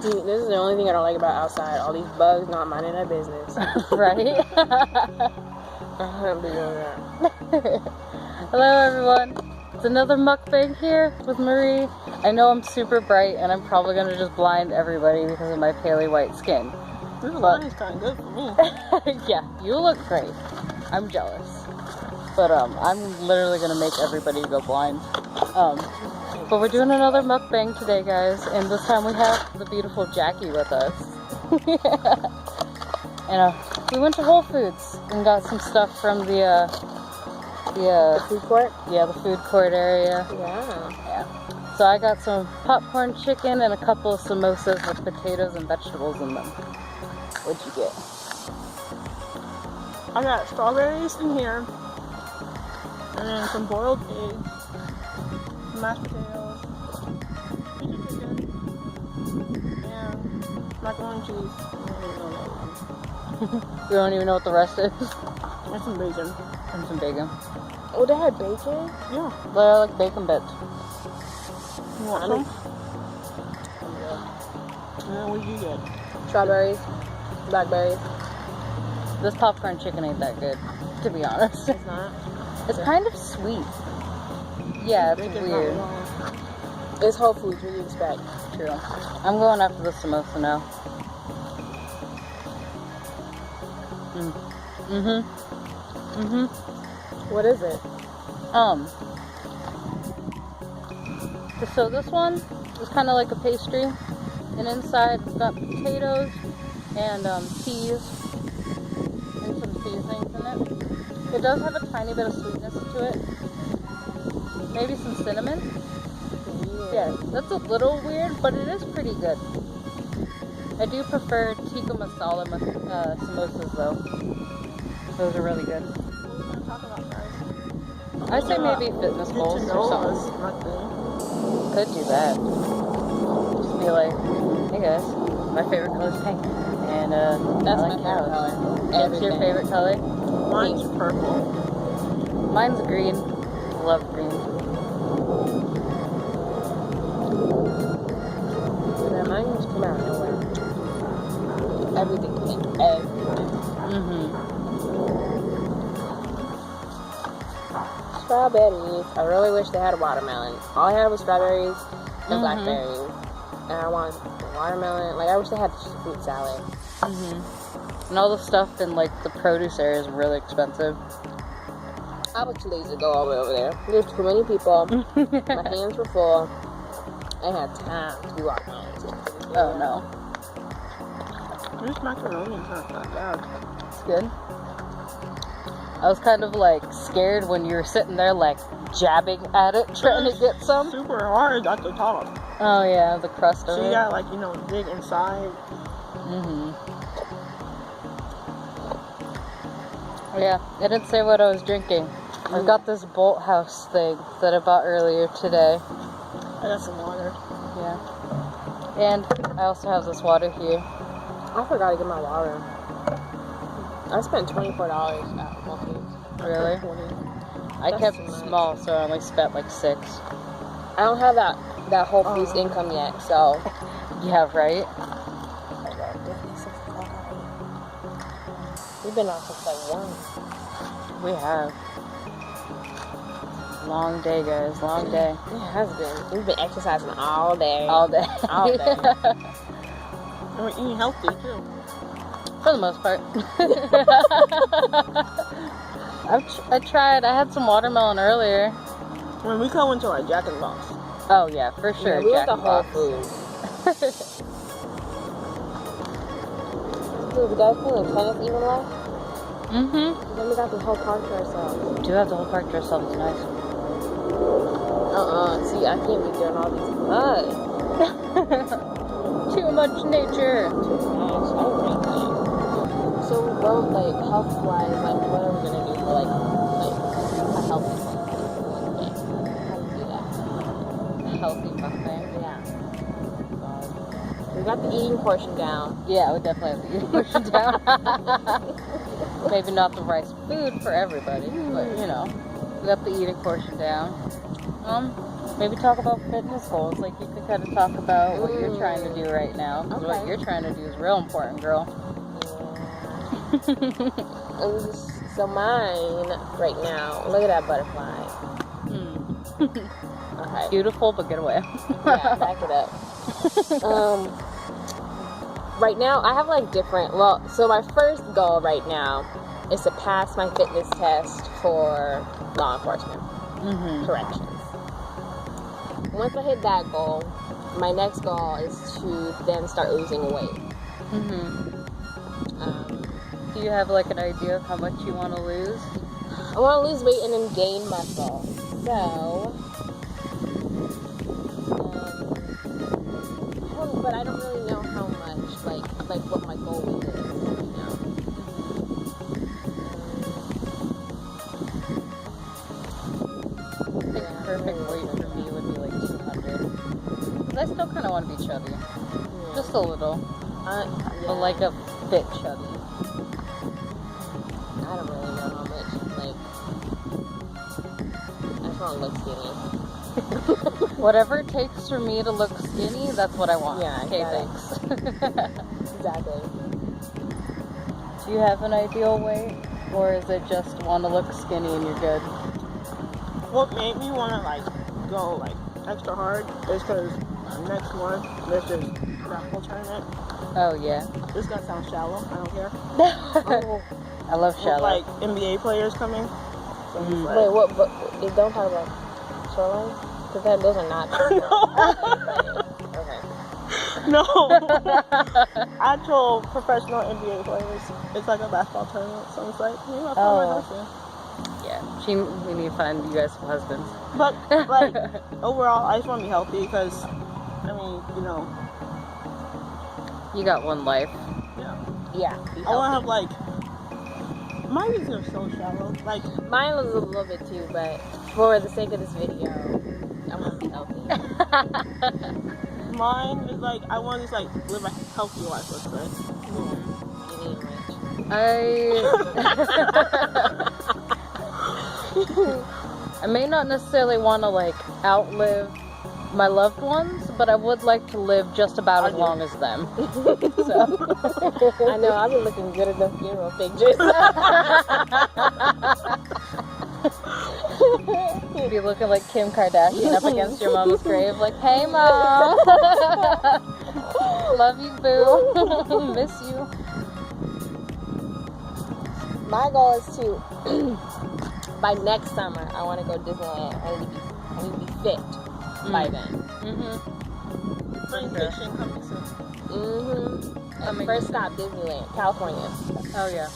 See, this is the only thing I don't like about outside. All these bugs not minding their business. Right? I can't be doing that. Hello everyone. It's another mukbang here with Marie. I know I'm super bright and I'm probably going to just blind everybody because of my paley white skin. This line is kind of good for me. Yeah, you look great. I'm jealous. But I'm literally going to make everybody go blind. But we're doing another mukbang today, guys, and this time we have the beautiful Jackie with us. And we went to Whole Foods and got some stuff from the food court? Yeah, the food court area. Yeah. So I got some popcorn chicken and a couple of samosas with potatoes and vegetables in them. What'd you get? I got strawberries in here, and then some boiled eggs, mashed potatoes, piece of chicken, and macaroni and cheese. We don't even know what the rest is. And some bacon. And some bacon. Oh, they had bacon? Yeah. They're like bacon bits. You want some? And what did you get? Strawberries, blackberries. This popcorn chicken ain't that good, to be honest. It's not? It's kind of sweet. Yeah, it's weird. It's Whole Foods, what do you expect? True. I'm going after the samosa now. What is it? So this one is kind of like a pastry, and inside it's got potatoes and peas and some seasonings in it. It does have a tiny bit of sweetness to it. Maybe some cinnamon. Yeah, that's a little weird, but it is pretty good. I do prefer tikka masala samosas though. Those are really good. I say maybe fitness bowls or something. Could do that. Just be like, hey guys, my favorite color is pink. And that's my favorite color. What's your favorite color? Mine's purple. Mine's green. Love green. Yeah, mine just come out of nowhere. Everything pink. Everything. Strawberries. I really wish they had a watermelon. All I had was strawberries and blackberries. And I want watermelon. Like, I wish they had fruit salad. And all the stuff in like the produce area is really expensive. I was too lazy to go all the way over there. There's too many people. My hands were full. I had time to do watermelons. Oh no. This macaroni is not that bad. It's good. I was kind of like scared when you were sitting there like jabbing at it, trying to get some. Super hard at the top. Oh yeah, the crust of it. So you gotta like, you know, dig inside. Yeah, I didn't say what I was drinking. I've got this Bolt House thing that I bought earlier today. I got some water. Yeah. And I also have this water here. I forgot to get my water. I spent $24 at Whole Foods. Really? I kept it small, so I only spent like $6. I don't have that Whole Foods income yet, so. Yeah, right? We've been out since like 1. We have. Long day, guys. Long day. It has been. We've been exercising all day. All day. All day. And we're eating healthy, too. For the most part. I tried. I had some watermelon earlier. When we go into like Jack in the Box. Oh yeah, for sure. Yeah, we went Jack to in Whole Box. Foods. Dude, the guys playing tennis even left. Then we got the whole park to ourselves. We do have the whole park to ourselves. It's nice. See, I can't be doing all these bugs. Too much nature. So, well, like, health-wise, like, what are we gonna do for, like a healthy mukbang? How do you do that? A healthy mukbang? Yeah. We got the eating portion down. Yeah, we definitely have the eating portion down. Maybe not the rice food for everybody, but, you know, We got the eating portion down. Maybe talk about fitness goals. Like, you could kind of talk about what you're trying to do right now. Because what you're trying to do is real important, girl. Yeah. So mine right now, look at that butterfly. Okay. Beautiful, but get away. Yeah, back it up. Right now, I have like different, so my first goal right now is to pass my fitness test for law enforcement. Corrections. Once I hit that goal, my next goal is to then start losing weight. Do you have like an idea of how much you want to lose? I want to lose weight and then gain muscle. So, but I don't really know how much, like what my goal is, you know. I think perfect weight for me would be like 200. Because I still kind of want to be chubby. Just a little. But like a fit chubby. I don't really know how much, like, I just want to look skinny. Whatever it takes for me to look skinny, that's what I want. Yeah, okay, thanks. Exactly. Do you have an ideal weight? Or is it just want to look skinny and you're good? What made me want to like go like extra hard is because next month there's this raffle tournament. Oh yeah. This is gonna sound shallow. I don't care. I love shallow. With, like NBA players coming. So it's like, Wait, what? But don't talk about shoreline, because those are not. Okay. No. Actual professional NBA players. It's like a basketball tournament, so it's like, maybe I'll find my husband. Yeah, we need to find you guys some husbands. But like overall, I just want to be healthy because, I mean, you know. You got one life. Yeah. I want to have like. Mine is so shallow. Like mine was a little bit too, but for the sake of this video, I want to be healthy. Mine is like I want to just like live a healthy life. Let's say. I may not necessarily want to like outlive my loved ones, but I would like to live just about as long as them. So. I know, I've been looking good at the funeral pictures. You'd be looking like Kim Kardashian up against your mom's grave, like, hey mom, love you boo, miss you. My goal is to, by next summer, I want to go to Disneyland. I need to be fit by then. Vacation coming soon. First stop, Disneyland, California. Oh yeah.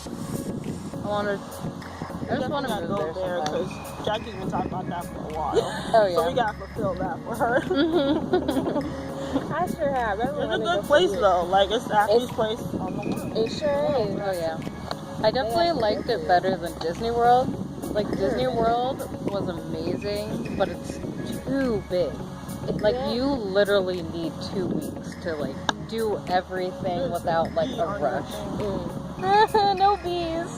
I just want to go there because Jackie's been talking about that for a while. Oh yeah. So we gotta fulfill that for her. I sure have. It's a good place though. Like it's the happiest place on the world. It sure is. Oh yeah. I definitely liked it better than Disney World. Like Disney World was amazing, but it's too big. Like you literally need 2 weeks to like do everything without like a rush. No bees.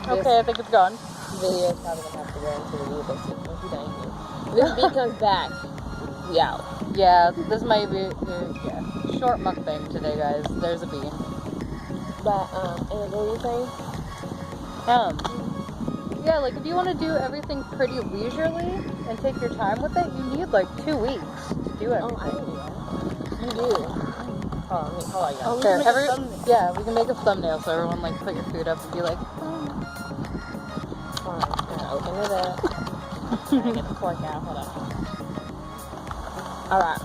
Okay, I think it's gone. Video is probably gonna have to go into the video once you done here. This bee comes back. We out. Yeah, this might be short mukbang today, guys. There's a bee. But and what were you saying? Yeah, like if you want to do everything pretty leisurely and take your time with it, you need like 2 weeks to do everything. Oh, I know that. You do. Hold on, y'all. Sure, yeah, we can make a thumbnail so everyone like put your food up and be like, Open it up. Get the cork out. Hold on. Alright.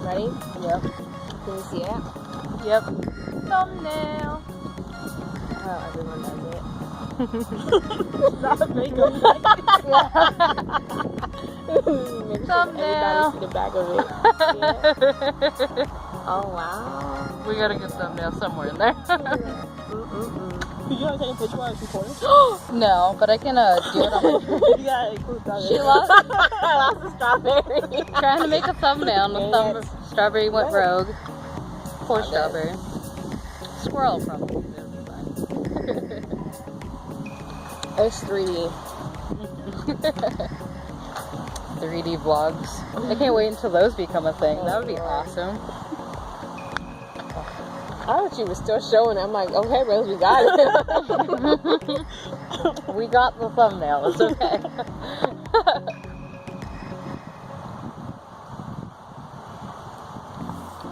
Ready? Yep. Can you see it? Yep. Thumbnail. Oh, everyone does it. Not makeup. Thumbnail. Everybody see the back of it. Yeah. Oh wow. We gotta get thumbnail somewhere in there. You gotta take a picture while it's recording? No, but I can do it on my... You gotta include that. She lost. I lost the strawberry. Trying to make a thumbnail and the strawberry went rogue. Poor strawberry. Squirrel probably. There's 3D. 3D vlogs. I can't wait until those become a thing. That would be awesome. I thought you were still showing it. I'm like, okay, Rose, we got it. We got the thumbnail. It's okay.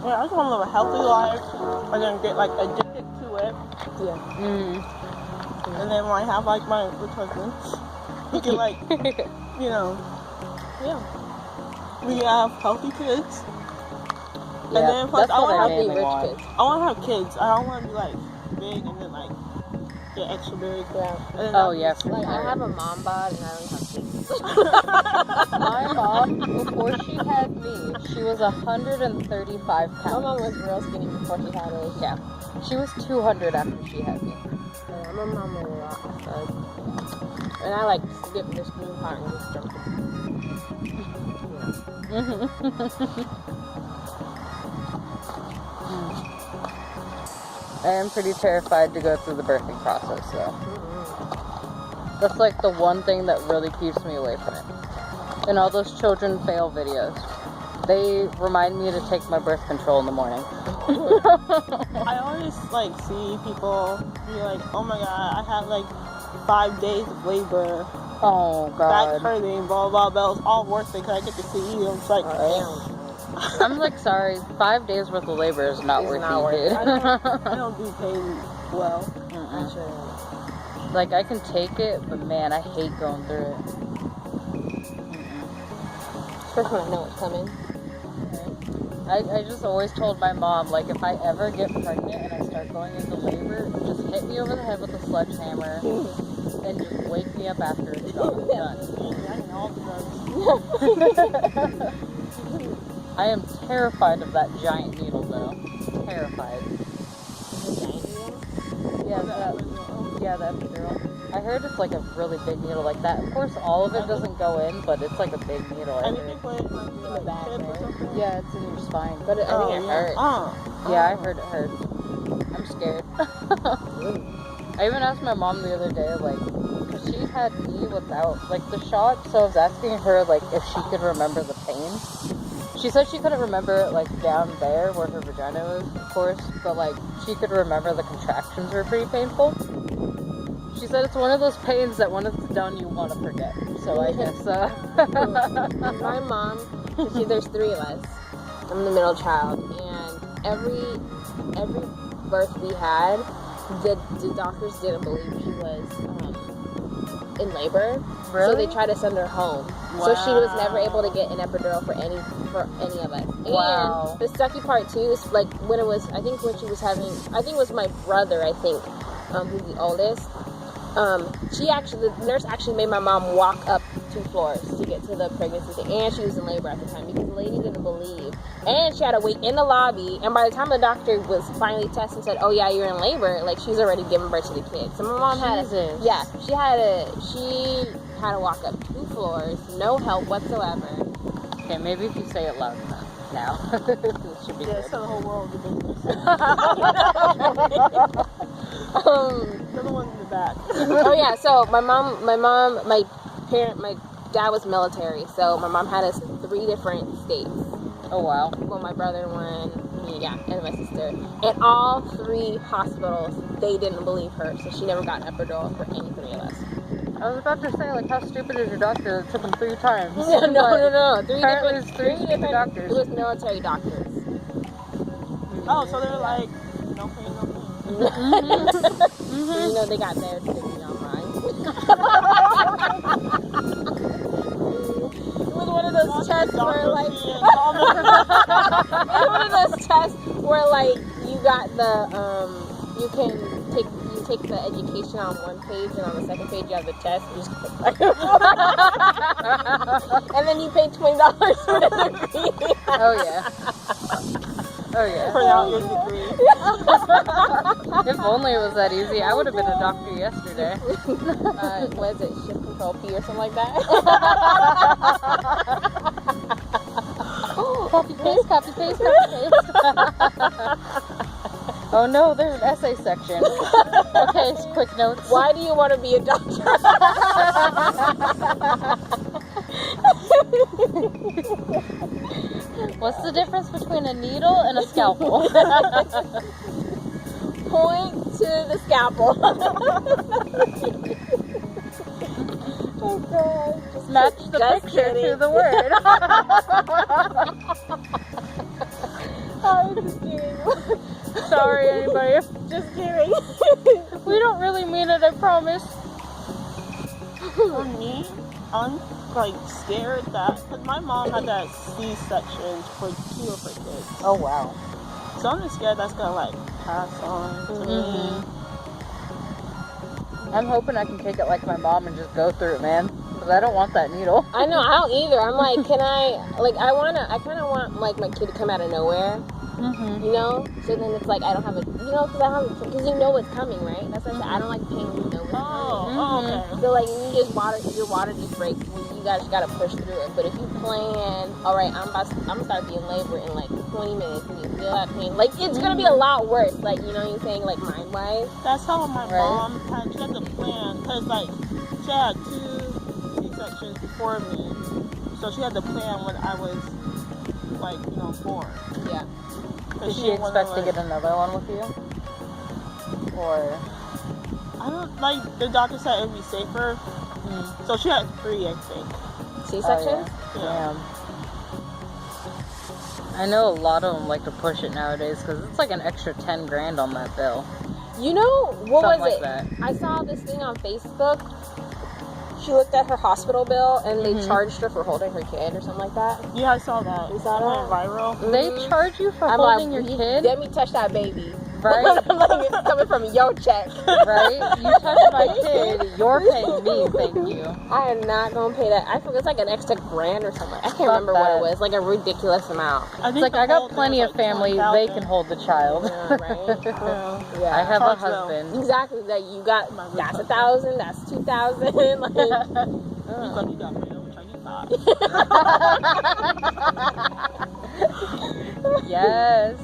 Yeah, I just want to live a healthy life. I'm gonna get like addicted to it, Yeah. and then when I have like my husband, he can like, you know, yeah, we can have healthy kids. Yeah, and then plus that's I what want I to have mainly want. Rich kids. I want to have kids. I don't want to be like big and then like get extra big. Yeah. And then Oh, I'll be yeah, just, for Like, I sure. have a mom bod and I don't have kids. My mom, before she had me, she was 135 My pounds. mom was real skinny before she had us. Yeah. She was 200 after she had me. Yeah, my mom was a lot. And I like skipped the screen part and just jumped I am pretty terrified to go through the birthing process, though. That's like the one thing that really keeps me away from it. And all those children fail videos. They remind me to take my birth control in the morning. I always like see people be like, oh my god, I had like 5 days of labor, Oh, back God. hurting, blah blah blah. It was all worth it because I get to see you. It's like, damn. I'm like, sorry, 5 days worth of labor is not It's worth not it, worth kid. it. I don't do pain well. Like, I can take it, but man, I hate going through it. Especially when I know it's coming. I just always told my mom, like, if I ever get pregnant and I start going into labor, just hit me over the head with a sledgehammer and just wake me up after it's done. I need all the drugs. I am terrified of that giant needle, though. Terrified. Yeah, that epidural. I heard it's like a really big needle like that. Of course, all of it doesn't go in, but it's like a big needle. I And you heard. can put it like, in the back or something. Yeah, it's in your spine. But I think it hurts. Yeah, I heard it hurts. I'm scared. I even asked my mom the other day, like, because she had me without, like, the shot, so I was asking her, like, if she could remember the pain. She said she couldn't remember it, like, down there where her vagina was, of course, but, like, she could remember the contractions were pretty painful. She said it's one of those pains that when it's done, you want to forget. So I guess, My mom, there's 3 of us. I'm the middle child, and every birth we had, the doctors didn't believe she was in labor. Really? So they tried to send her home. Wow. So she was never able to get an epidural for any of us. Wow. And the sucky part too is like when it was, I think when she was having, I think it was my brother, who's the oldest. The nurse actually made my mom walk up 2 floors to get to the pregnancy thing, and she was in labor at the time because the lady didn't believe, and she had to wait in the lobby, and by the time the doctor was finally tested and said, oh yeah, you're in labor, like she's already given birth to the kid. So my mom she had to walk up 2 floors, no help whatsoever. okay, maybe if you say it loud enough now, it should be Yeah, good. so the whole world is business. You're the one in the back. Oh yeah, so my dad was military, so my mom had us in 3 different states. Oh, wow. Well, my brother one, me, and my sister. And all 3 hospitals, they didn't believe her, so she never got an epidural for any 3 of us. I was about to say, like, how stupid is your doctor that took him 3 times? No. 3 Apparently different, it's 3 stupid doctors. It was military doctors. Oh, so they're like, no pain, no pain. So, they got theirs figured out mine. It was one of those tests where, like, you got the, you take the education on one page, and on the second page you have the test. You just click and then you pay $20 for the degree. Oh, yeah. Oh, yeah. For out your degree. If only it was that easy. I would have been a doctor yesterday. Was it shift control P or something like that? Copy paste. Oh no, there's an essay section. Okay, quick notes. Why do you want to be a doctor? What's the difference between a needle and a scalpel? Point to the scalpel. Oh god. Just match the Just picture kidding. to the word. I'm just kidding. Sorry, anybody. Just kidding. We don't really mean it, I promise. For me, I'm like scared that because my mom had that C-section for 2 of her kids. Oh wow. So I'm just scared that's gonna like pass on to me. I'm hoping I can take it like my mom and just go through it, man. Because I don't want that needle. I know, I don't either. I'm like, can I, like, I kind of want, like, my kid to come out of nowhere, you know? So then it's like, I don't have a, you know, because you know what's coming, right? That's what I said. I don't like pain when you know what's coming. Okay. So, like, your water just breaks. You guys gotta push through it. But if you plan, all right, I'm gonna start being labor in, like, 20 minutes, and you feel that pain, like, it's gonna be a lot worse, like, you know what I'm saying, like, mind-wise. That's how my mom had, she had the plan, because like, she had 2 C-sections before me. So she had the plan when I was, like, you know, born. Yeah. Did she expect to get another one with you? Or? I don't, like, the doctor said it would be safer. So she had 3, I think. C-sections? Oh, yeah. Damn. I know a lot of them like to push it nowadays because it's like an extra 10 grand on that bill. You know, what Something was like it? that. I saw this thing on Facebook. She looked at her hospital bill and they charged her for holding her kid or something like that. Yeah, I saw that. You saw It went that? viral. They charge you for I'm holding like, your kid? Let me touch that baby. Right? I'm like, it's coming from your check. Right? You touch my kid, you're paying me, thank you. I am not going to pay that. I forget, it's like an extra grand or something. I can't Fuck remember what that. it was. Like a ridiculous amount. It's like, I got plenty of family, they can hold the child. Yeah, right? Yeah. I have a Charge them. husband. Exactly. That you got, that's 1,000, that's 2,000. Like, You got me, which I thought. Yes.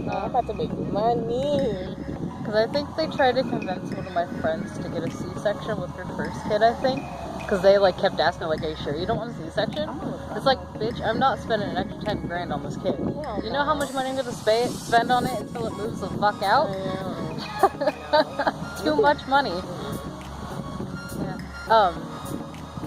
I'm about to make money. Because I think they tried to convince one of my friends to get a C-section with her first kid, I think. Because they like kept asking, like, are you sure you don't want a C-section? It's like, bitch, I'm not spending an extra 10 grand on this kid. You know how much money I'm going to spend on it until it moves the fuck out? Too much money. Yeah.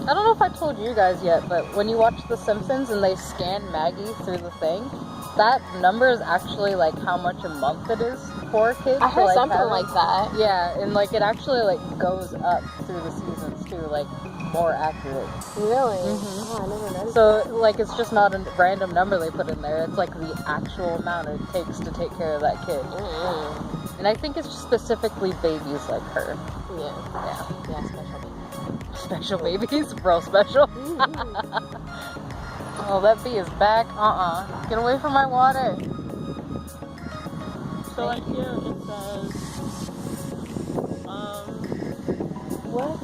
I don't know if I told you guys yet, but when you watch The Simpsons and they scan Maggie through the thing, that number is actually like how much a month it is for a kid. I heard to, something like that. Yeah, and like it actually like goes up through the seasons too, like more accurate. Really? Oh, I never noticed. So like it's just not a random number they put in there. It's like the actual amount it takes to take care of that kid. And I think it's specifically babies like her. Yeah, special baby. Special babies, real special. Oh, that bee is back. Get away from my water. So right here it says, what?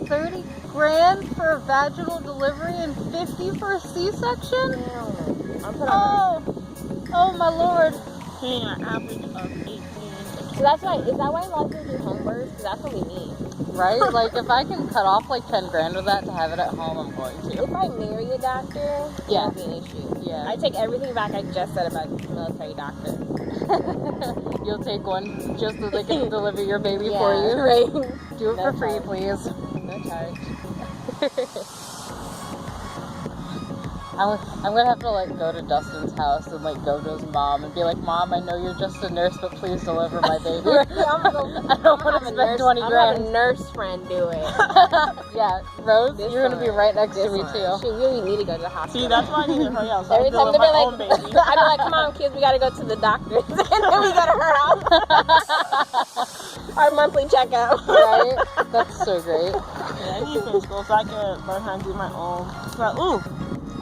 30 grand for a vaginal delivery and 50 for a C-section? Oh my lord. paying an average of 18. So that's why, is that why a lot of people do home births? Because that's what we need. Right? Like, if I can cut off like 10 grand with that to have it at home, I'm going to. If I marry a doctor, Yeah. that'd be an issue. Yeah. I take everything back I just said about military doctors. You'll take one just so they can deliver your baby Yeah, for you. right. Do it No for free, charge. please. No charge. I'm gonna have to like go to Dustin's house and like go to his mom and be like, Mom, I know you're just a nurse, but please deliver my baby. I'm gonna I don't want to spend 20 I'm grand. gonna have a nurse friend do it. Yeah, Rose, This you're gonna be one. right next This to me one. too. She really need to go to the hospital. See, that's why I need to hurry up. So Every I time deal with they'll my be own like, baby. I'd be like, come on, kids, we gotta go to the doctor. And then we go to her house. Our monthly checkup. Right? That's so great. Yeah, I need to finish school so I can learn how to do my own. Like, ooh,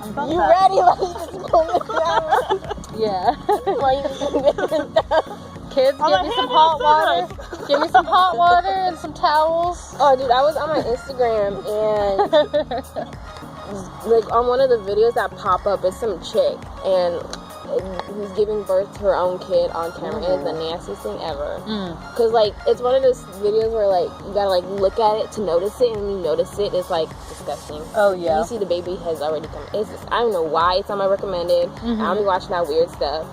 I felt You that. ready? Like, you just pull it down. Yeah. While you just do this stuff. Kids, I'm give like, me some "Hey, hot man, water. Give me some hot water and some towels. Oh, dude, I was on my Instagram and like on one of the videos that pop up, it's some chick and who's giving birth to her own kid on camera. It is the nastiest thing ever. Because, like, it's one of those videos where, like, you gotta, like, look at it to notice it, and when you notice it, it's, like, disgusting. Oh, yeah. You see the baby has already come. It's just, I don't know why it's on my recommended. I don't be watching that weird stuff.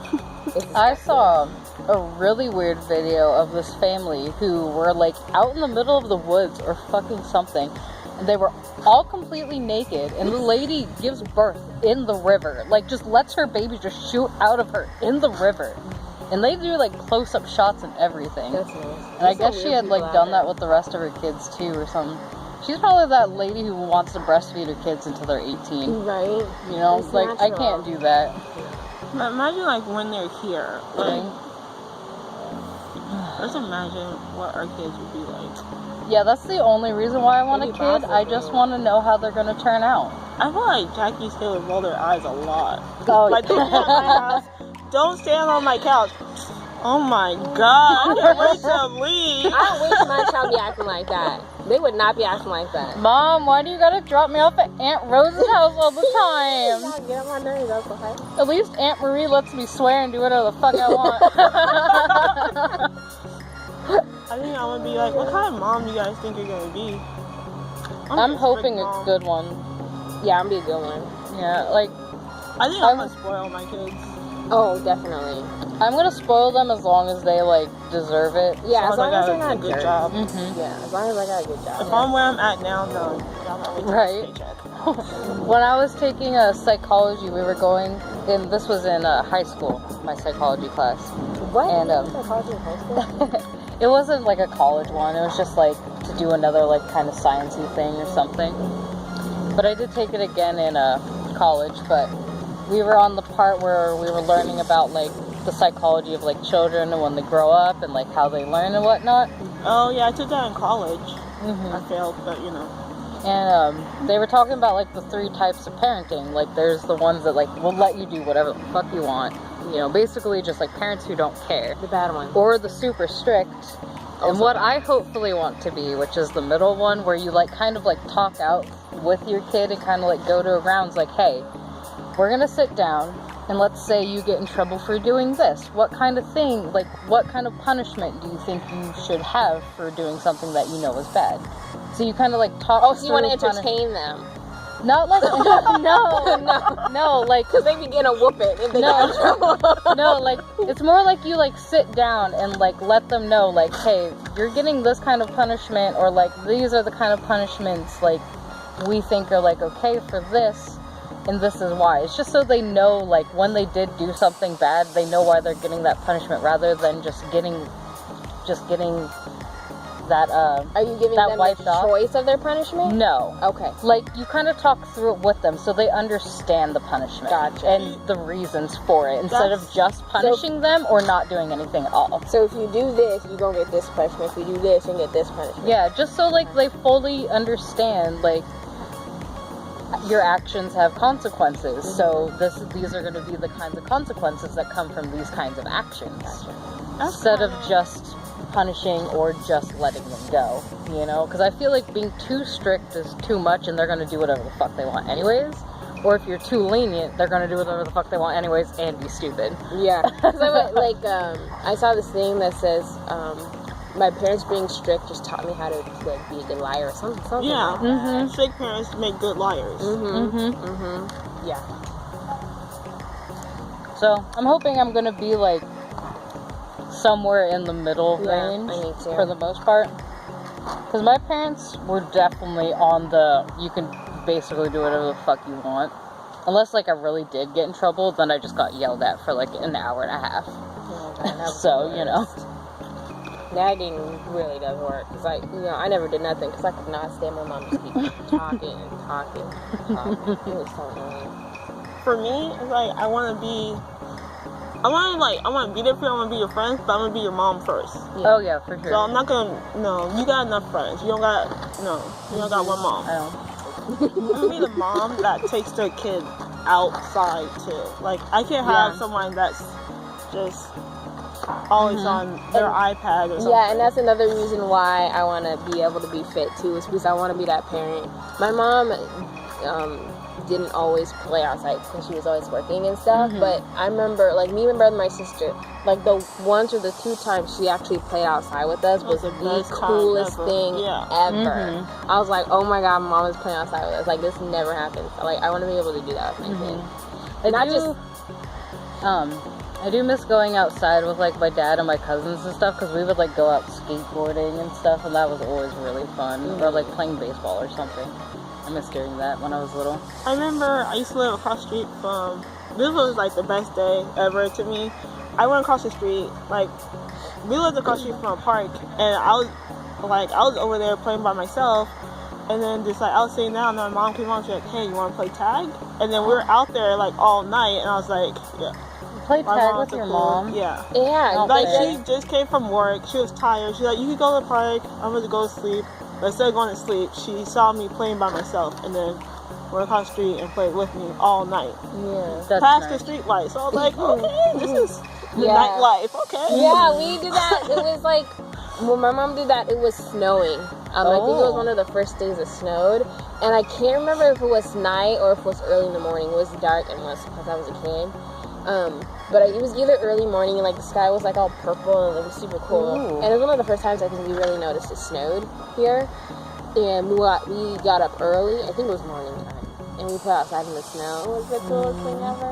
I saw a really weird video of this family who were, like, out in the middle of the woods or fucking something. And they were all completely naked, and the lady gives birth in the river. Like, just lets her baby just shoot out of her in the river. And they do, like, close-up shots and everything. That's nice. And I guess she had, like, done that with the rest of her kids, too, or something. She's probably that lady who wants to breastfeed her kids until they're 18. Right. You know? It's like, natural. I can't do that. But imagine, like, when they're here. Like, let's imagine what our kids would be like. Yeah, that's the only reason why I want a Maybe kid. I just want to know how they're going to turn out. I feel like Jackie's kid would roll their eyes a lot. Oh, Like, don't be at my house. Don't stand on my couch. Oh my god, I can't wait to leave. I wish my child be acting like that. They would not be acting like that. Mom, why do you gotta drop me off at Aunt Rose's house all the time? Yeah, get on my nerves, that's okay. At least Aunt Marie lets me swear and do whatever the fuck I want. I think I would be like, what kind of mom do you guys think you're gonna be? I'm a hoping strict a mom. good one. Yeah, I'm gonna be a good one. Yeah, like, I think I'm gonna spoil my kids. Oh, definitely. I'm gonna spoil them as long as they, like, deserve it. Yeah, as long as they're I got not a good jerks. job. Yeah, as long as I got a good job. If I'm where I'm at now, no. Y'all not waiting Right. for paycheck. When I was taking psychology, we were going, and this was in high school, my psychology class. What? And, Psychology in high school? it wasn't like a college one, it was just like to do another like kind of sciencey thing or something. But I did take it again in college, but we were on the part where we were learning about like the psychology of like children and when they grow up and like how they learn and whatnot. Oh yeah, I took that in college. I failed, but you know. And they were talking about like the 3 types of parenting. Like there's the ones that like will let you do whatever the fuck you want. You know, basically just like parents who don't care. The bad one. Or the super strict. And what I hopefully want to be, which is the middle one, where you like kind of like talk out with your kid and kind of like go to rounds like, hey, we're gonna sit down and let's say you get in trouble for doing this. What kind of thing, like what kind of punishment do you think you should have for doing something that you know is bad? So you kind of like talk. Oh, so you want to entertain them? Not like no, like because they be getting a whooping if they get in trouble. No, like it's more like you like sit down and like let them know like, hey, you're getting this kind of punishment, or like these are the kind of punishments like we think are like okay for this, and this is why. It's just so they know like when they did do something bad, they know why they're getting that punishment rather than just getting that Are you giving that them wiped the off. choice of their punishment? No. Okay. Like, you kind of talk through it with them so they understand the punishment. Gotcha. And the reasons for it, instead of just punishing them or not doing anything at all. So if you do this, you're going to get this punishment. If you do this, you're going to get this punishment. Yeah, just so, like, they fully understand, like, your actions have consequences. So these are going to be the kinds of consequences that come from these kinds of actions. Gotcha. Instead of just punishing or just letting them go, you know, because I feel like being too strict is too much and they're going to do whatever the fuck they want anyways, or if you're too lenient, they're going to do whatever the fuck they want anyways and be stupid. Yeah. I saw this thing that says my parents being strict just taught me how to like be a good liar or something Yeah. like that. Strict parents make good liars. Yeah. So I'm hoping I'm going to be like somewhere in the middle range for the most part, because my parents were definitely on the you can basically do whatever the fuck you want, unless like I really did get in trouble, then I just got yelled at for like an hour and a half. So you know, nagging really does work, because I never did nothing because I could not stand my mom just keep talking and talking and talking. It was so annoying. For me, it's like I want to be there for you, I want to be your friend, but I'm going to be your mom first. Yeah. Oh yeah, for sure. So I'm not going to, no, you got enough friends. You don't got one mom. I don't. I'm going to be the mom that takes their kid outside too. Like, I can't have someone that's just always on their iPad or something. Yeah, and that's another reason why I want to be able to be fit too, is because I want to be that parent. My mom didn't always play outside because she was always working and stuff. But I remember, like, me, my brother, and my sister, like, the once or the two times she actually played outside with us was the coolest thing ever. I was like, oh my god, my mom is playing outside with us. Like, this never happens. Like, I want to be able to do that with my kid. I do miss going outside with, like, my dad and my cousins and stuff, because we would, like, go out skateboarding and stuff, and that was always really fun. Or, like, playing baseball or something. I miss doing that when I was little. I remember I used to live across the street from, this was like the best day ever to me. I went across the street, like, we lived across the street from a park, and I was over there playing by myself, and then just like, I was sitting down, and my mom came on, she was like, hey, you want to play tag? And then we were out there, like, all night, and I was like, yeah. Play tag with your mom? Yeah. Yeah. Like, she just came from work, she was tired, she's like, you can go to the park, I'm going to go to sleep. But instead of going to sleep, she saw me playing by myself, and then went across the street and played with me all night. Yeah. That's past nice. the street light. So I was like, okay, this is the nightlife. Okay. Yeah, we did that. It was like, when my mom did that, it was snowing. I think it was one of the first days it snowed. And I can't remember if it was night or if it was early in the morning. It was dark and because I was a kid. But it was either early morning and like the sky was like all purple and it was super cool. Ooh. And it was one of the first times I think we really noticed it snowed here. And we got up early. I think it was morning time. And we put outside in the snow. It was the coolest thing ever.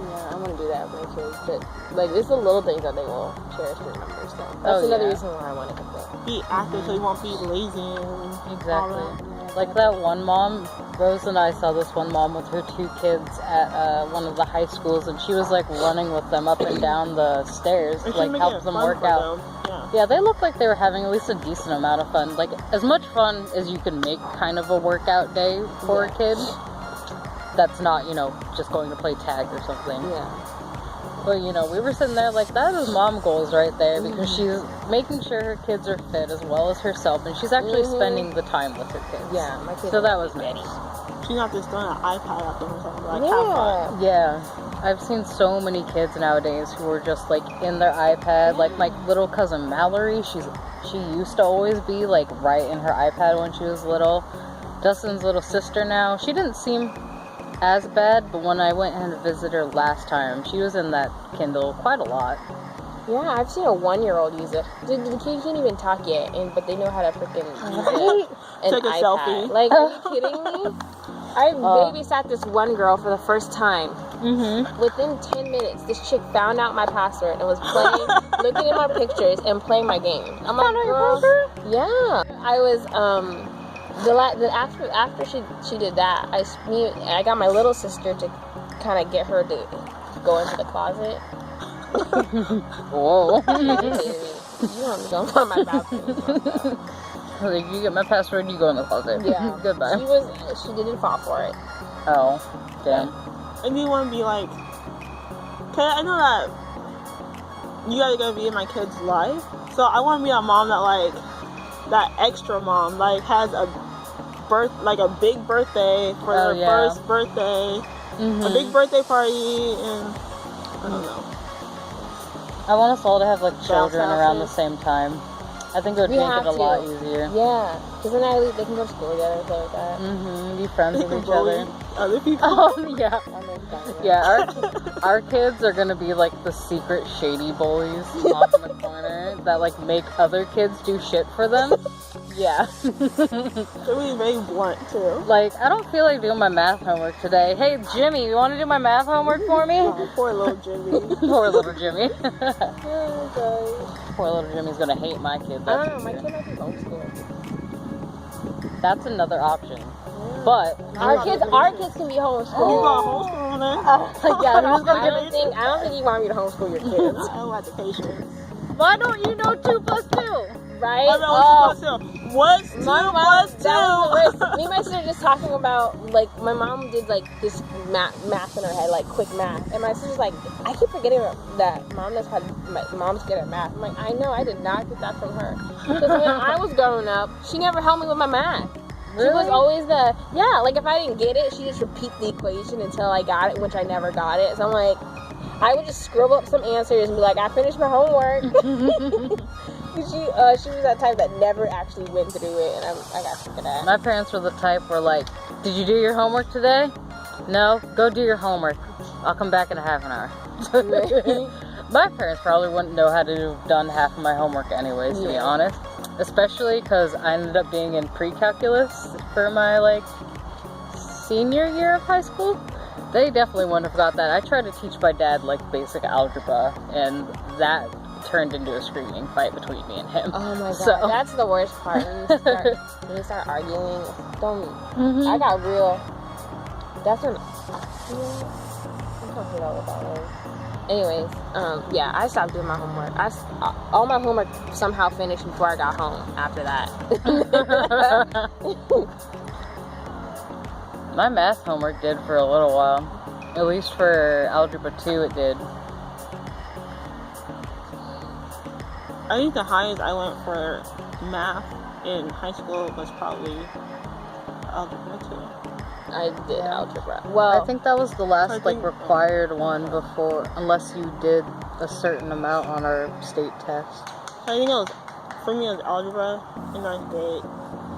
Yeah, I want to do that with my kids. But like, it's the little things that they will cherish and remember. So that's another reason why I want to get that. Be active so you won't be lazy and Exactly. all that. Like that one mom, Rose and I saw this one mom with her two kids at one of the high schools, and she was like running with them up and down the stairs, It like should make help it them fun work for out. them. Yeah, they looked like they were having at least a decent amount of fun. Like as much fun as you can make kind of a workout day for a kid. That's not, you know, just going to play tag or something. Yeah. But, you know, we were sitting there like, that is mom goals right there, because she's making sure her kids are fit as well as herself, and she's actually spending the time with her kids. Yeah, my kids. So that was nice. She's not just throwing an iPad at them or something. Like, have fun. Yeah. I've seen so many kids nowadays who are just like in their iPad. Like my little cousin Mallory, she used to always be like right in her iPad when she was little. Dustin's little sister now, she didn't seem as bad, but when I went and visited her last time, she was in that Kindle quite a lot. Yeah, I've seen a 1-year-old use it. The kid can't even talk yet, but they know how to freaking use it. Take a iPad. selfie. Like, are you kidding me? I babysat this one girl for the first time. Within 10 minutes, this chick found out my password and was playing, looking at my pictures and playing my game. I'm like, girl, yeah. I was after she did that, I got my little sister to kind of get her to go into the closet. Whoa. You don't go on my balcony. Like, you get my password, you go in the closet. Yeah. Goodbye. She didn't fall for it. Oh, damn. And you want to be like, cause I know that you guys are gonna be in my kid's life, so I want to be a mom that like, that extra mom, like has a big birthday for their first birthday, a big birthday party, and I don't know. I want us all to have like children around the same time. I think it would make it a lot easier. Yeah, because then they can go to school together and stuff like that. Be friends with each other. Other people. Yeah. Yeah, our kids are gonna be like the secret shady bullies off in the corner that like make other kids do shit for them. Yeah. They'll be very blunt too. Like, I don't feel like doing my math homework today. Hey, Jimmy, you want to do my math homework for me? Oh, poor little Jimmy. Poor little Jimmy. Oh, Poor little Jimmy's gonna hate my kid. I don't know, my kid might be homeschooled. That's another option. But Our kids can be homeschooled. You got homeschool then? yeah, who's gonna I don't think you want me to homeschool your kids. I don't have the patience. Why don't you know 2 plus 2? Right? I know what's 2 plus 2? My mom, that was the worst. Me and my sister were just talking about, like, my mom did, like, this math in her head, like, quick math. And my sister's like, I keep forgetting that mom's good at math. I'm like, I know, I did not get that from her. Because when I was growing up, she never helped me with my math. Really? She was always like, if I didn't get it, she just repeat the equation until I got it, which I never got it. So I'm like, I would just scribble up some answers and be like, I finished my homework. Because she was that type that never actually went through it, and I got sick of that. My parents were the type where like, did you do your homework today? No? Go do your homework. I'll come back in a half an hour. My parents probably wouldn't know how to have done half of my homework anyways, to be honest. Especially because I ended up being in pre-calculus for my like senior year of high school. They definitely wouldn't have got that. I tried to teach my dad like basic algebra, and that turned into a screaming fight between me and him. Oh my god, So. that's the worst part. When you start arguing, I got real. That's when I'm gonna forget what that was. Anyways, yeah, I stopped doing my homework. All my homework somehow finished before I got home after that. My math homework did for a little while. At least for Algebra 2 it did. I think the highest I went for math in high school was probably algebra 2. I did algebra. Well, I think that was the last like required one before, unless you did a certain amount on our state test. I think for me it was algebra in 9th grade,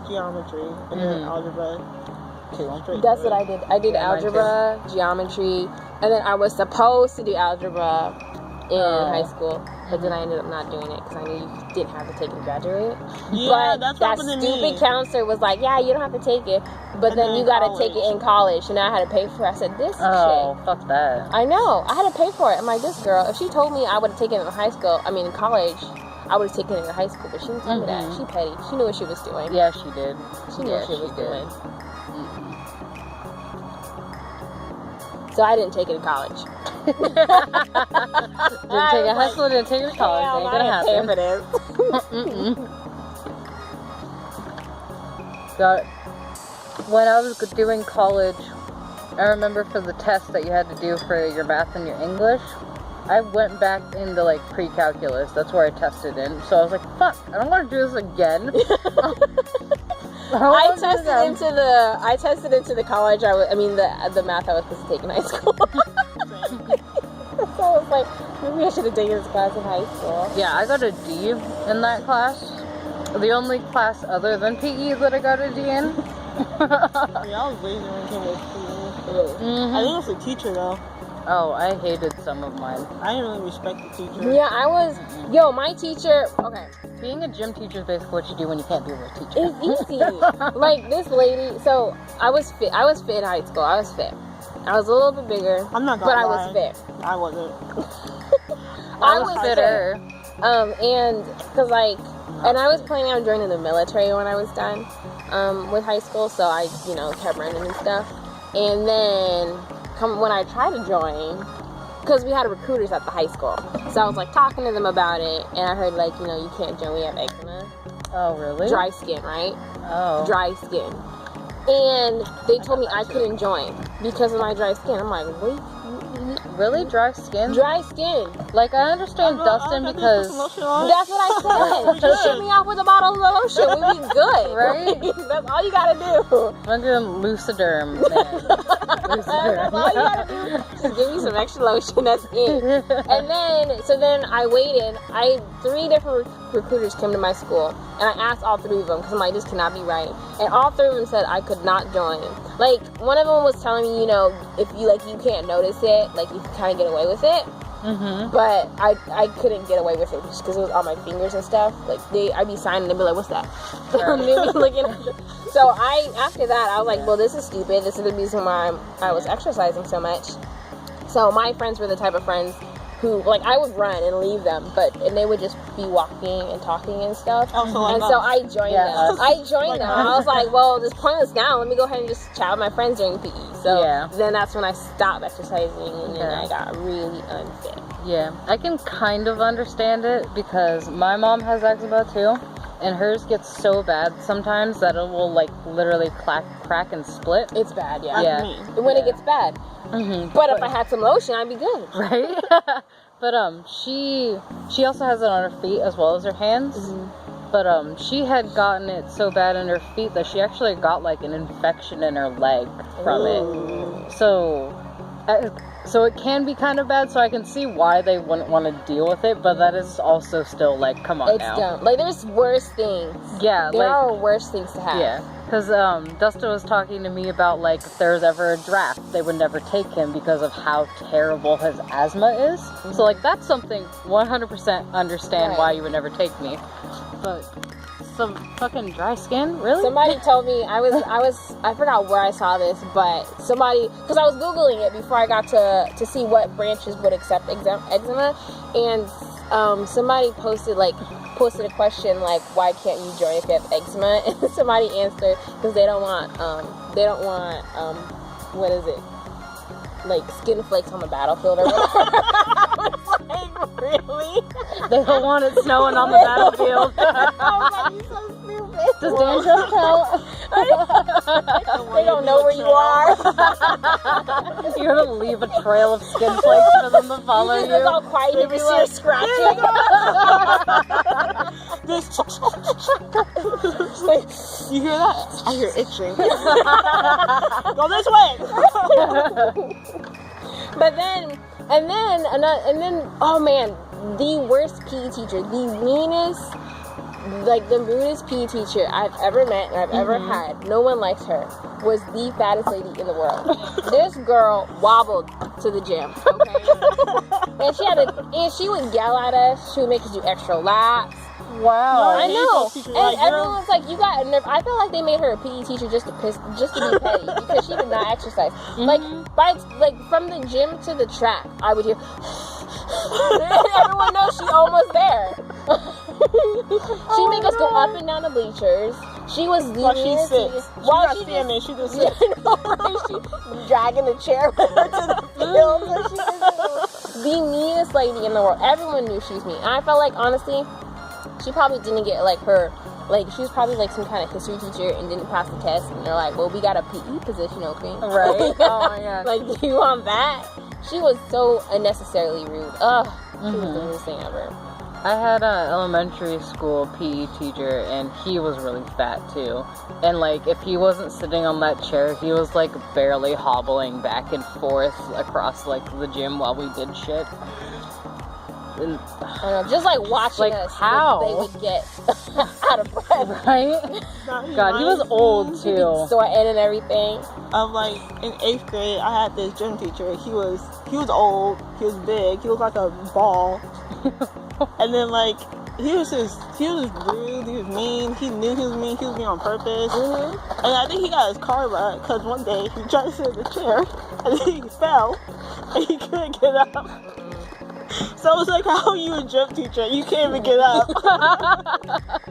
geometry, and then algebra 2. That's what I did. I did algebra, geometry, and then I was supposed to do algebra in high school, but then I ended up not doing it because I knew you didn't have to take it to graduate. Yeah, but that's that what happened to me. stupid counselor was like, "Yeah, you don't have to take it, but then you got to take it in college." And I had to pay for it. I said, "This shit. Fuck that." I know. I had to pay for it. I'm like, this girl. If she told me I would have taken it in in college, I would have taken it in high school. But she didn't tell me that. She petty. She knew what she was doing. Yeah, she did. She knew what she was doing. So I didn't take it in college. Didn't take it high school, didn't take it to college. Ain't gonna happen. Pay for this. Got when I was doing college, I remember for the test that you had to do for your math and your English, I went back into like pre-calculus. That's where I tested in. So I was like, fuck, I don't want to do this again. I tested into the college. The math I was supposed to take in high school. So I was like, maybe I should have taken this class in high school. Yeah, I got a D in that class. The only class other than PE that I got a D in. Yeah, I was lazy when it came to PE. I think it was the teacher though. Oh, I hated some of mine. I didn't really respect the teacher. Yeah, my teacher, okay. Being a gym teacher is basically what you do when you can't be with a teacher. It's easy. Like this lady, so I was fit in high school. I was fit. I was a little bit bigger. I'm not gonna but lie. I was fit. I wasn't. I was fitter. And because and I was planning on joining the military when I was done with high school, so I, kept running and stuff. And then when I tried to join, because we had recruiters at the high school, so I was like talking to them about it, and I heard you can't join. We have eczema. Oh, really? Dry skin, right? Oh. Dry skin. And they told me I couldn't join because of my dry skin. I'm like, wait. Really? Dry skin? Dry skin. Like, I understand Dustin because... That's what I said. Just ship me off with a bottle of lotion. We'd be good. Right? That's all you gotta do. I'm doing Luciderm, man. Luciderm. That's all you gotta do. Just give me some extra lotion. That's it. And then I waited. 3 different recruiters came to my school. And I asked all 3 of them because I'm like, this cannot be right. And all 3 of them said I could not join. Like, one of them was telling me, if you can't notice it, you can kind of get away with it. But I couldn't get away with it just because it was on my fingers and stuff. I'd be signing and be like, what's that? Right. They'd be looking at it. So after that, I was like, well, this is stupid. This is the reason why I was exercising so much. So my friends were the type of friends who, I would run and leave them, and they would just be walking and talking and stuff. Oh, so I joined them. I joined them. I was like, well, this pointless now. Let me go ahead and just chat with my friends during PE. So then that's when I stopped exercising, and then I got really unfit. Yeah, I can kind of understand it because my mom has eczema too, and hers gets so bad sometimes that it will literally crack and split. It's bad, when it gets bad. But if I had some lotion, I'd be good. Right? But she also has it on her feet as well as her hands. But she had gotten it so bad in her feet that she actually got an infection in her leg from it. So So it can be kind of bad, so I can see why they wouldn't want to deal with it, but that is also still, like, come on It's now. dumb. Like, there's worse things. Yeah, There like, are worse things to have. yeah. Because Dustin was talking to me about, like, if there's ever a draft, they would never take him because of how terrible his asthma is. Mm-hmm. So, like, that's something 100% understand Right. why you would never take me. But some fucking dry skin, really? Somebody told me, I forgot where I saw this, but somebody, because I was Googling it before I got to see what branches would accept eczema, and somebody posted a question like, why can't you join if you have eczema? And somebody answered, because they don't want, what is it? Like skin flakes on the battlefield or whatever. I was like, really? They don't want it snowing on the battlefield. I was like, you're so stupid. Does dandruff count? They don't know where you are. You're gonna leave a trail of skin flakes for them to follow You you. just all quiet, you just hear scratching. You hear that? I hear itching. Go this way. But then, and then, oh man, the worst PE teacher, the meanest, like the rudest PE teacher I've ever met and I've ever had. No one likes her. Was the fattest lady in the world. This girl wobbled to the gym, okay? And she would yell at us. She would make us do extra laps. Wow. I know. Teacher, And like, everyone's like, you got a nerve. I feel like they made her a PE teacher just to be petty because she did not exercise. Like from the gym to the track, I would hear. Everyone knows she's almost there. She make us go up and down the bleachers. She was the While she's meanest. six. While She's she not standing, she just sits. she dragging the chair with her to the field. So she was the meanest lady in the world. Everyone knew she was mean. And I felt like, honestly, she probably didn't get she was probably like some kind of history teacher and didn't pass the test. And they're like, well, we got a PE position open. Right. Oh my god. Like, do you want that? She was so unnecessarily rude. Ugh. She was the rudest thing ever. I had an elementary school PE teacher, and he was really fat too. And like, if he wasn't sitting on that chair, he was like barely hobbling back and forth across like the gym while we did shit. And, I know, just like watching like, us, how? they would get out of breath. right? God, he was old too. Sweating and everything. I'm like, in 8th grade, I had this gym teacher. He was old. He was big. He looked like a ball. And then like, he was just rude. He was mean. He knew he was mean. He was mean on purpose. And I think he got his car back because one day he tried to sit in the chair and then he fell and he couldn't get up. So it's like, how are you a gym teacher? You can't even get up.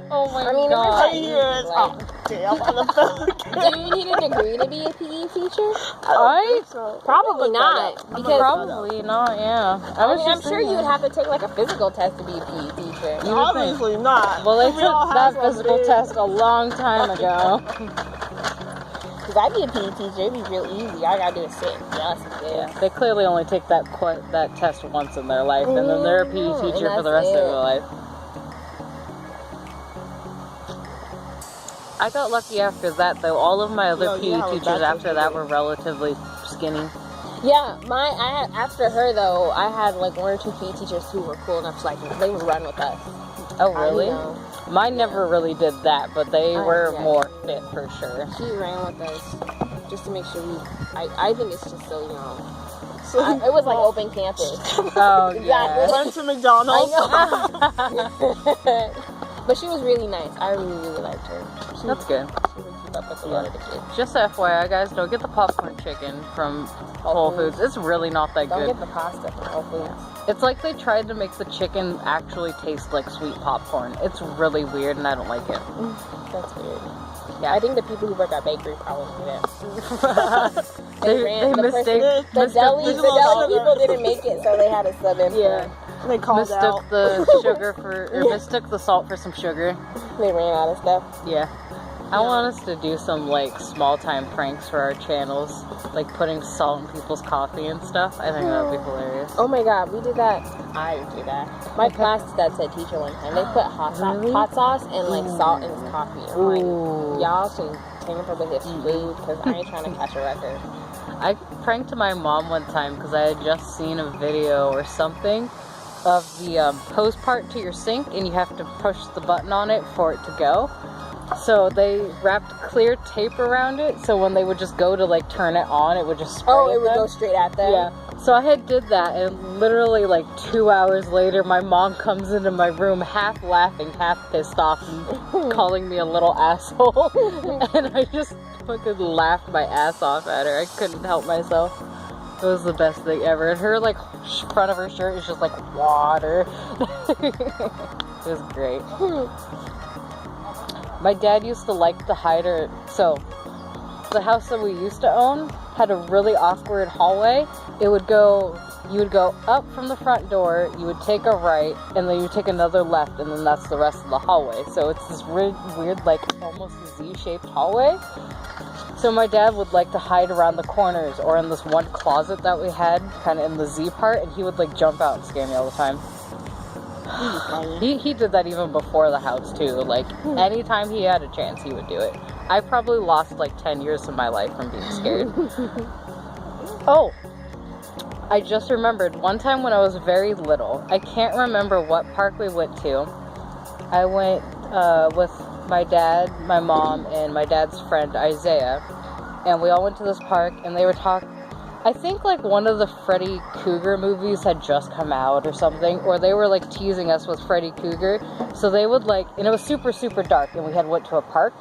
Oh my mean, god. Right here is, oh, damn, on the phone. Do you need a degree to be a PE teacher? I? Probably not. Because Probably not, yeah. I'm sure you would have to take like a physical test to be a PE teacher. Obviously not. Well, they We all took have that one, physical dude. test a long time ago. Because I'd be a PE teacher, it'd be real easy. All I gotta do is sit and just Yeah, they clearly only take that test once in their life, and then they're a PE teacher for the rest of their life. I got lucky after that, though. All of my other PE teachers after that were relatively skinny. Yeah, after her though, I had like 1 or 2 PE teachers who were cool enough to like, they would run with us. Oh, really? I know. Mine never really did that, but they were more fit for sure. She ran with us just to make sure I think it's just so, So it was like open campus. Oh, Exactly. yeah. Run to McDonald's. I know. But she was really nice. I really, really liked her. That's good. She would keep up with a lot of the kids. Just FYI, guys, don't get the popcorn chicken from Whole Foods. It's really not that Don't good. get the pasta from Whole Foods. It's like they tried to make the chicken actually taste like sweet popcorn. It's really weird, and I don't like it. That's weird. Yeah. I think the people who work at bakery probably do that. they mistake The deli people didn't make it, so they had to sub in. Yeah. They called mistook out. the mistook the salt for some sugar. They ran out of stuff. Yeah. I want us to do some like small time pranks for our channels, like putting salt in people's coffee and stuff. I think that would be hilarious. Oh my god, we did that. I would do that. My class did that to a teacher one time. They put hot sauce and like salt in his coffee. I'm like, y'all should tamper with his food because I ain't trying to catch a record. I pranked my mom one time because I had just seen a video or something of the hose part to your sink, and you have to push the button on it for it to go. So they wrapped clear tape around it, so when they would just go to like turn it on, it would just spray Oh, at it would them. go straight at them? Yeah. So I had did that, and literally like 2 hours later, my mom comes into my room half laughing, half pissed off, and calling me a little asshole. And I just fucking laughed my ass off at her. I couldn't help myself. It was the best thing ever. And her like front of her shirt is just like water. It was great. My dad used to like to hide her. So the house that we used to own had a really awkward hallway. You would go up from the front door, you would take a right, and then you would take another left, and then that's the rest of the hallway. So it's this weird, like almost Z-shaped hallway. So my dad would like to hide around the corners or in this one closet that we had, kind of in the Z part, and he would like jump out and scare me all the time. He did that even before the house too. Like anytime he had a chance, he would do it. I probably lost like 10 years of my life from being scared. Oh, I just remembered one time when I was very little. I can't remember what park we went to. I went with my dad, my mom, and my dad's friend Isaiah, and we all went to this park, and they were talking. I think like one of the Freddy Krueger movies had just come out or something, or they were like teasing us with Freddy Krueger. So they would like, and it was super, super dark, and we had went to a park.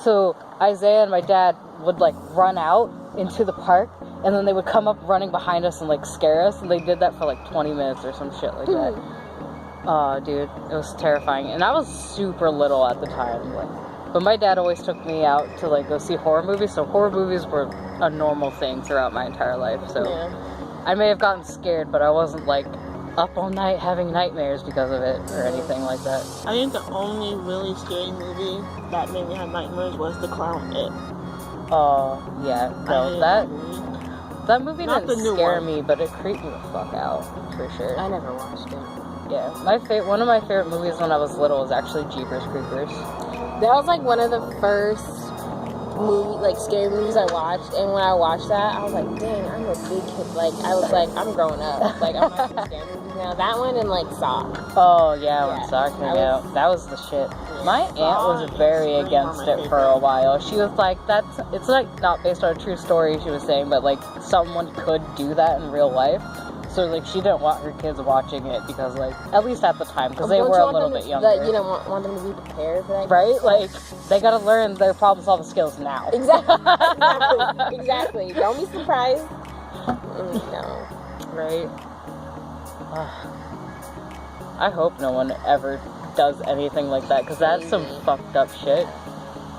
So Isaiah and my dad would like run out into the park, and then they would come up running behind us and like scare us, and they did that for like 20 minutes or some shit like that. Oh, dude, it was terrifying, and I was super little at the time. Like, but my dad always took me out to like go see horror movies, so horror movies were a normal thing throughout my entire life. So yeah. I may have gotten scared, but I wasn't like up all night having nightmares because of it or anything like that. I think the only really scary movie that made me have nightmares was The Clown It. Oh, yeah. No, that movie Not didn't the new scare one. me, but it creeped me the fuck out, for sure. I never watched it. Yeah, one of my favorite movies when I was little was actually Jeepers Creepers. That was like one of the first scary movies I watched, and when I watched that, I was like, dang, I'm a big kid. Like, I was like, I'm growing up. Like, I'm watching scary movies now. That one and like Saw. Oh yeah, when Saw came out, that was the shit. My aunt was very against it for a while. She was like, it's like not based on a true story, she was saying, but like someone could do that in real life. So like she didn't want her kids watching it because like, at least at the time, because they were a little bit younger. You don't want them to be prepared for that, right? Like they gotta learn their problem solving skills now. Exactly. Don't be surprised. No. Right. I hope no one ever does anything like that, because that's some fucked up shit.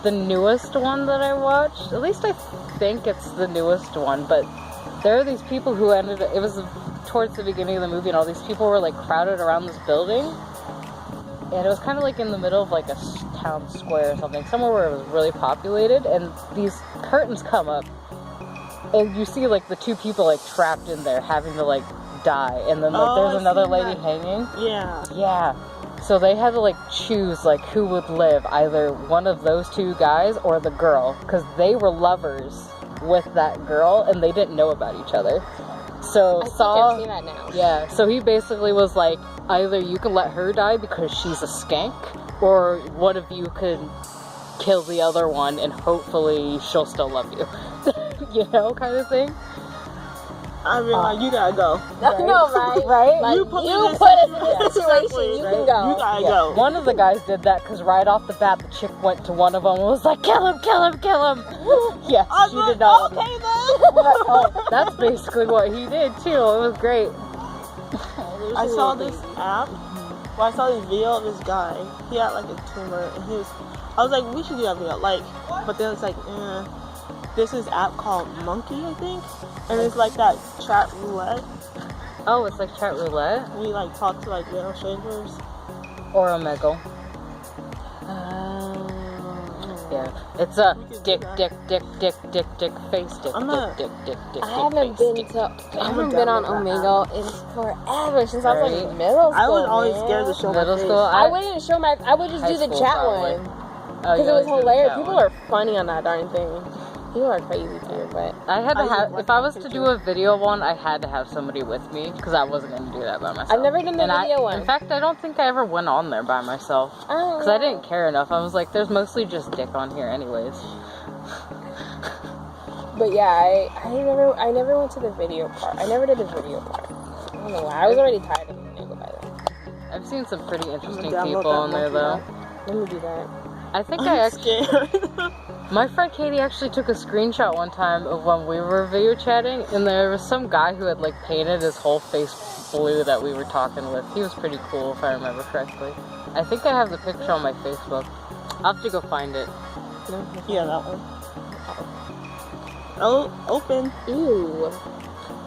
The newest one that I watched, at least I think it's the newest one, but there are these people who it was towards the beginning of the movie, and all these people were like crowded around this building, and it was kind of like in the middle of like a town square or something, somewhere where it was really populated, and these curtains come up, and you see like the two people like trapped in there having to like die, and then like there's another lady hanging. Yeah. So they had to like choose like who would live, either one of those two guys or the girl, because they were lovers with that girl and they didn't know about each other. So I've seen that now. Yeah, so he basically was like, either you can let her die because she's a skank, or one of you could kill the other one and hopefully she'll still love you. You know, kind of thing. I mean, like, you gotta go. Right? No, right? Right? Like, you put us in this situation, you can go. You gotta go. One of the guys did that because right off the bat, the chick went to one of them and was like, kill him, kill him, kill him. Yes, she did not. Okay, then. Oh, that's basically what he did, too. It was great. I saw this app. Well, I saw this video of this guy. He had like a tumor, and I was like, we should do that video. Like, but then it's like, This is app called Monkey, I think, and it's like that chat roulette. Oh, it's like chat roulette? We like talk to like random strangers. Or Omegle. Yeah, it's a dick, face, dick. I haven't been on Omegle in forever, since I was like middle school. I was always scared to show my face. Middle school? I wouldn't show I would just do the chat probably. one. Because it was hilarious. People are funny on that darn thing. People are crazy too, but I had to have, if I was to do a video one, I had to have somebody with me because I wasn't going to do that by myself. I've never done the video one. In fact, I don't think I ever went on there by myself because I didn't care enough. I was like, there's mostly just dick on here anyways. But yeah, I never went to the video part. I never did the video part. I don't know why. I was already tired of the video by then. I've seen some pretty interesting people on there though. Let me do that. I think I actually... My friend Katie actually took a screenshot one time of when we were video chatting, and there was some guy who had like painted his whole face blue that we were talking with. He was pretty cool if I remember correctly. I think I have the picture on my Facebook. I'll have to go find it. Yeah, that one. Oh, open. Ew.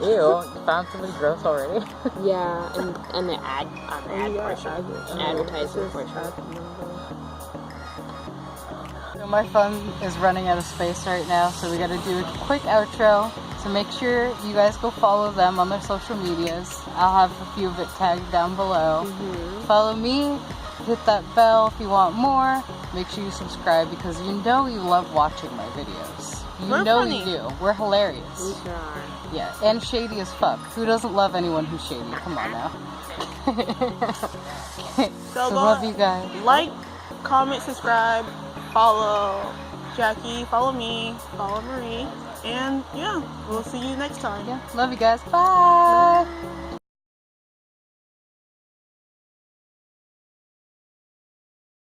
Ew, you found somebody gross already? Yeah, and the ad portion. Advertisement portion. So my phone is running out of space right now, so we gotta do a quick outro. So make sure you guys go follow them on their social medias. I'll have a few of it tagged down below. Follow me, hit that bell if you want more. Make sure you subscribe because you know you love watching my videos. You know you do. We're hilarious. We sure are. Yeah, and shady as fuck. Who doesn't love anyone who's shady? Come on now. So love you guys. Like, comment, subscribe, follow Jackie, follow me, follow Marie, and yeah, we'll see you next time. Yeah, love you guys. Bye.